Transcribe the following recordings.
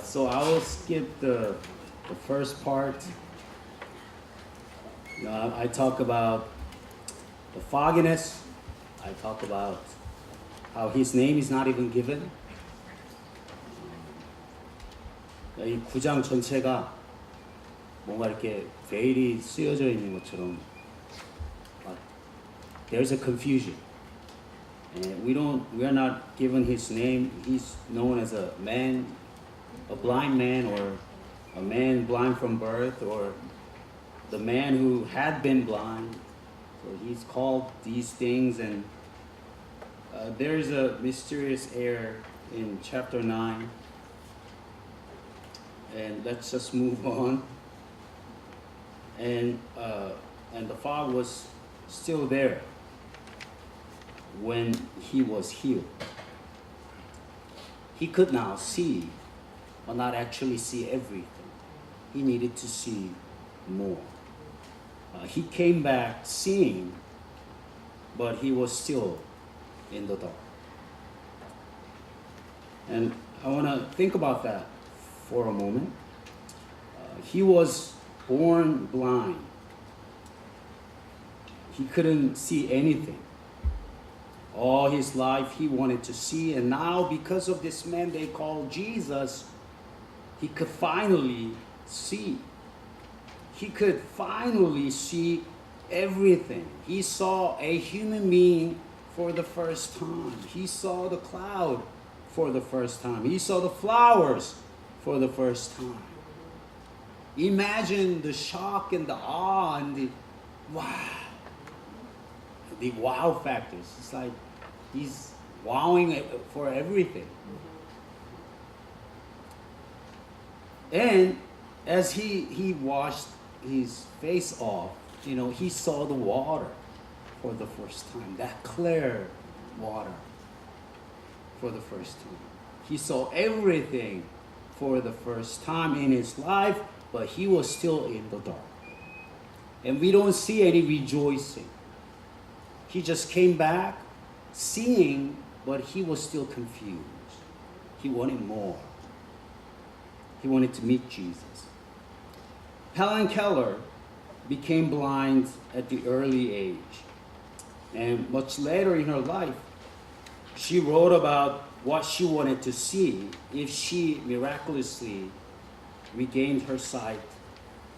So I will skip the first part. I talk about the fogginess. I talk about how his name is not even given. 이 9장 전체가 뭔가 이렇게 베일이 쓰여져 있는 것처럼 there's a confusion. And we are not given his name. He's known as a man, a blind man, or a man blind from birth, or the man who had been blind. So he's called these things, and there's a mysterious error in chapter 9. And let's just move on. And the fog was still there when he was healed. He could now see, but not actually see everything. He needed to see more. He came back seeing, but he was still in the dark. And I want to think about that for a moment. He was born blind. He couldn't see anything. All his life he wanted to see, and now because of this man they call Jesus, he could finally see. He could finally see everything. He saw a human being for the first time. He saw the cloud for the first time. He saw the flowers for the first time. Imagine the shock and the awe and the wow factors. It's like he's wowing for everything. And as he washed his face off, he saw the water for the first time, that clear water for the first time. He saw everything for the first time in his life, but he was still in the dark. And we don't see any rejoicing. He just came back seeing, but he was still confused. He wanted more. He wanted to meet Jesus. Helen Keller became blind at the early age. And much later in her life, she wrote about what she wanted to see if she miraculously regained her sight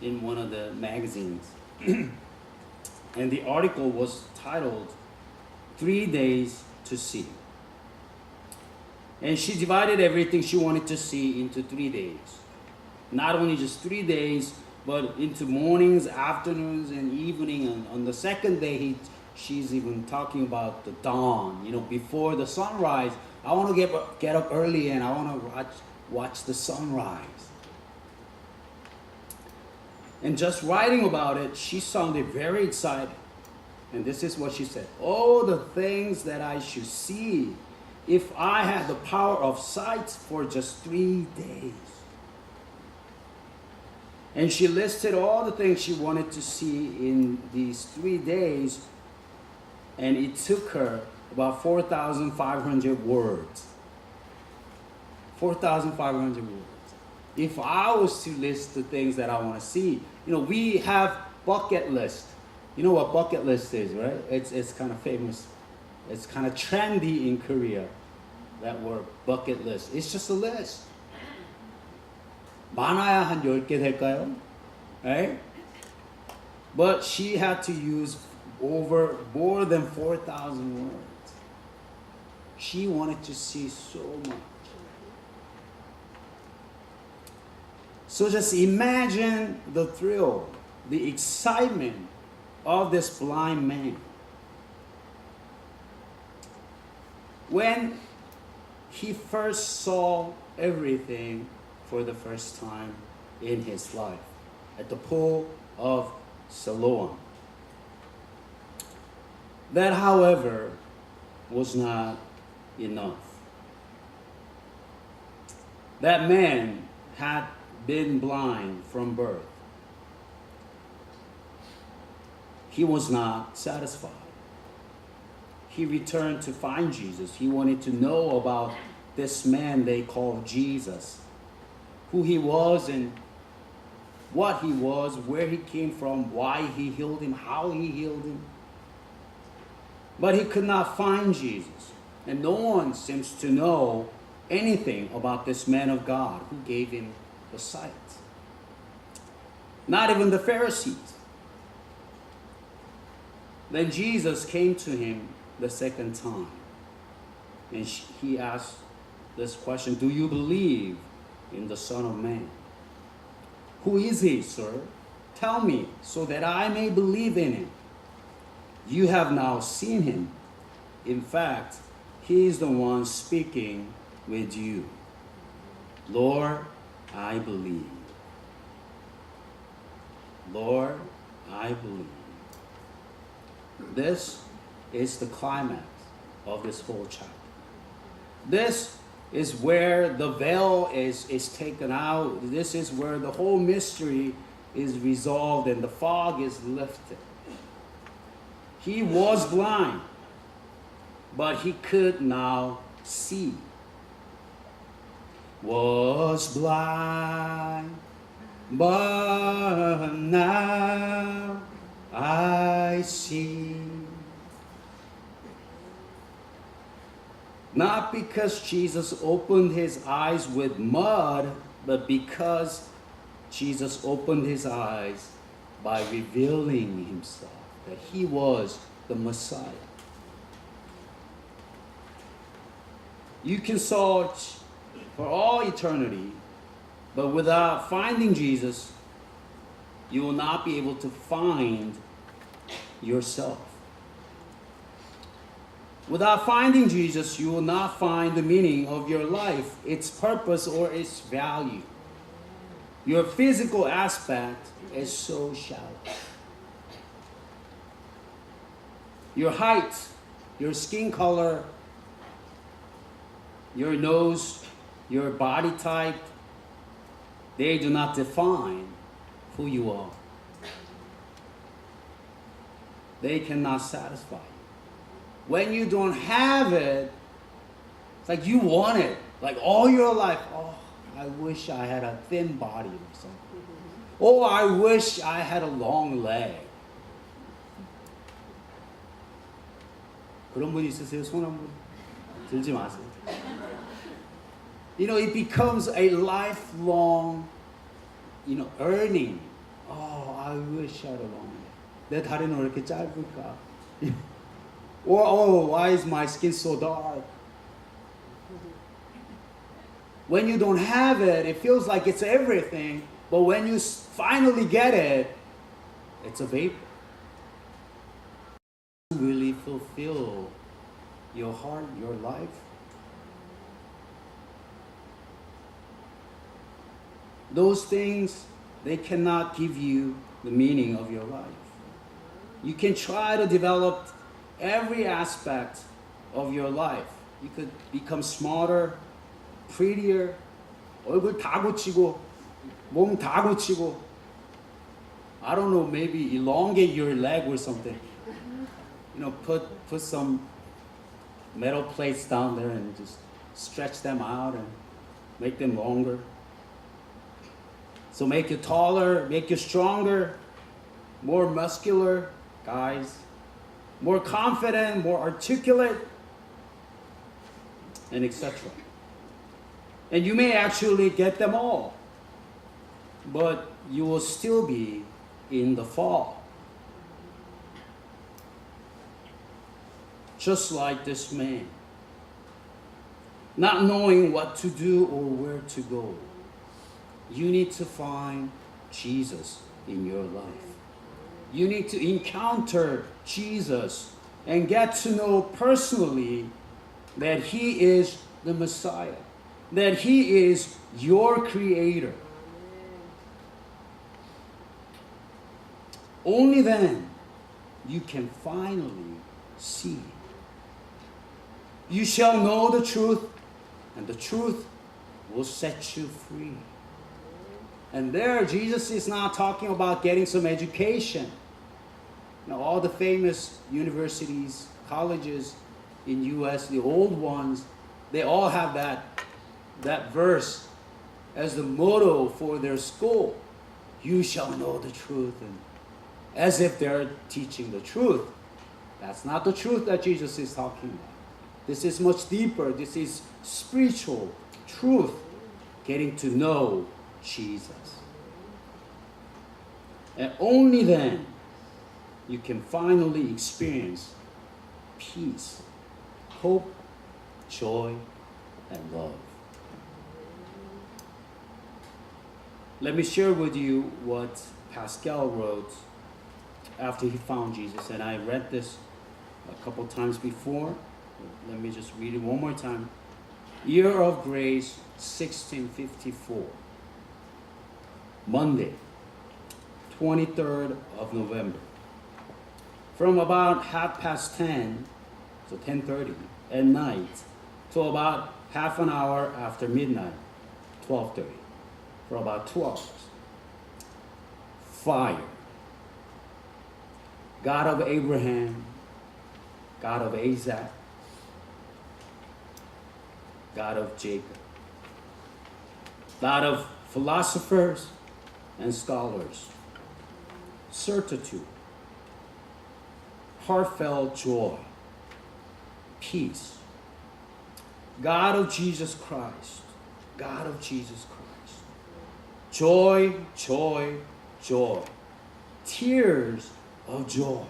in one of the magazines. And the article was titled 3 Days to See. And she divided everything she wanted to see into 3 days. Not only just 3 days, but into mornings, afternoons, and evening. And on the second day, she's even talking about the dawn. Before the sunrise, I want to get up early and I want to watch the sunrise. And just writing about it, she sounded very excited. And this is what she said. Oh, the things that I should see if I had the power of sight for just 3 days. And she listed all the things she wanted to see in these 3 days. And it took her about 4,500 words. 4,500 words. If I was to list the things that I want to see, we have bucket list. You know what bucket list is, right? It's kind of famous. It's kind of trendy in Korea, that word bucket list. It's just a list. 많아야 한 10개 될까요? Right? But she had to use over more than 4,000 words. She wanted to see so much. So just imagine the thrill, the excitement of this blind man. When he first saw everything for the first time in his life at the pool of Siloam. That, however, was not enough. That man had been blind from birth. He was not satisfied. He returned to find Jesus. He wanted to know about this man they call Jesus. who he was and what he was, where he came from, why he healed him, how he healed him. But he could not find Jesus. And no one seems to know anything about this man of God who gave him the sight. Not even the Pharisees. Then Jesus came to him the second time. And he asked this question, do you believe in the Son of Man? Who is he, sir? Tell me, so that I may believe in him. You have now seen him. In fact, he is the one speaking with you. Lord, I believe. Lord, I believe. This is the climax of this whole chapter. This is where the veil is taken out. This is where the whole mystery is resolved and the fog is lifted. He was blind, but he could now see. Was blind, but now I see. Not because Jesus opened his eyes with mud, but because Jesus opened his eyes by revealing himself, that he was the Messiah. You can search for all eternity, but without finding Jesus, you will not be able to find yourself. Without finding Jesus, you will not find the meaning of your life, its purpose, or its value. Your physical aspect is so shallow. Your height, your skin color, your nose, your body type, they do not define who you are. They cannot satisfy you. When you don't have it, it's like you want it. Like all your life, oh, I wish I had a thin body or something. Oh, I wish I had a long leg. 그런 분 있으세요? 손 한번 들지 마세요. You know, it becomes a lifelong, earning. Oh, I wish I had a long leg. 내 다리는 왜 이렇게 짧을까? Or, oh, why is my skin so dark? When you don't have it, it feels like it's everything. But when you finally get it, it's a vapor. It doesn't really fulfill your heart, your life. Those things, they cannot give you the meaning of your life. You can try to develop every aspect of your life. You could become smarter, prettier, 얼굴 다 고치고, 몸 다 고치고. I don't know, maybe elongate your leg or something. Put some metal plates down there and just stretch them out and make them longer. So make you taller, make you stronger, more muscular, guys. More confident, more articulate, and etc. And you may actually get them all, but you will still be in the fall. Just like this man, not knowing what to do or where to go. You need to find Jesus in your life. You need to encounter Jesus and get to know personally that he is the Messiah, that he is your creator. Only then you can finally see. You shall know the truth, and the truth will set you free. And there, Jesus is not talking about getting some education. All the famous universities, colleges in U.S., the old ones, they all have that verse. as the motto for their school. You shall know the truth. And as if they're teaching the truth. That's not the truth that Jesus is talking about. This is much deeper. This is spiritual truth. Getting to know Jesus. And only then you can finally experience peace, hope, joy, and love. Let me share with you what Pascal wrote after he found Jesus. And I read this a couple times before. Let me just read it one more time. Year of Grace, 1654. Monday, 23rd of November. From about 10:30, so 10:30 at night, to about half an hour after midnight, 12:30, for about 2 hours. Fire. God of Abraham, God of Isaac, God of Jacob. God of philosophers and scholars. Certitude. Heartfelt joy. Peace. God of Jesus Christ. God of Jesus Christ. Joy, joy, joy. Tears of joy.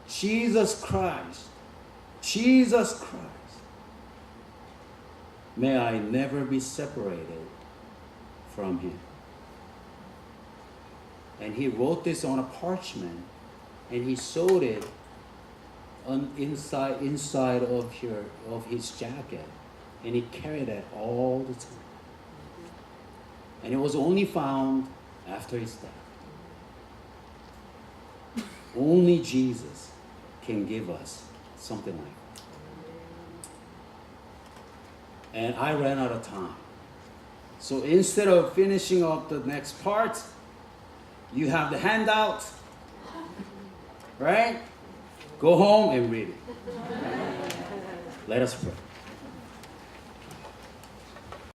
Jesus Christ. Jesus Christ. May I never be separated from him. And he wrote this on a parchment, and he sewed it on inside of his jacket, and he carried it all the time. And it was only found after his death. Only Jesus can give us something like that. And I ran out of time. So instead of finishing up the next part, you have the handout, right? Go home and read it. Let us pray.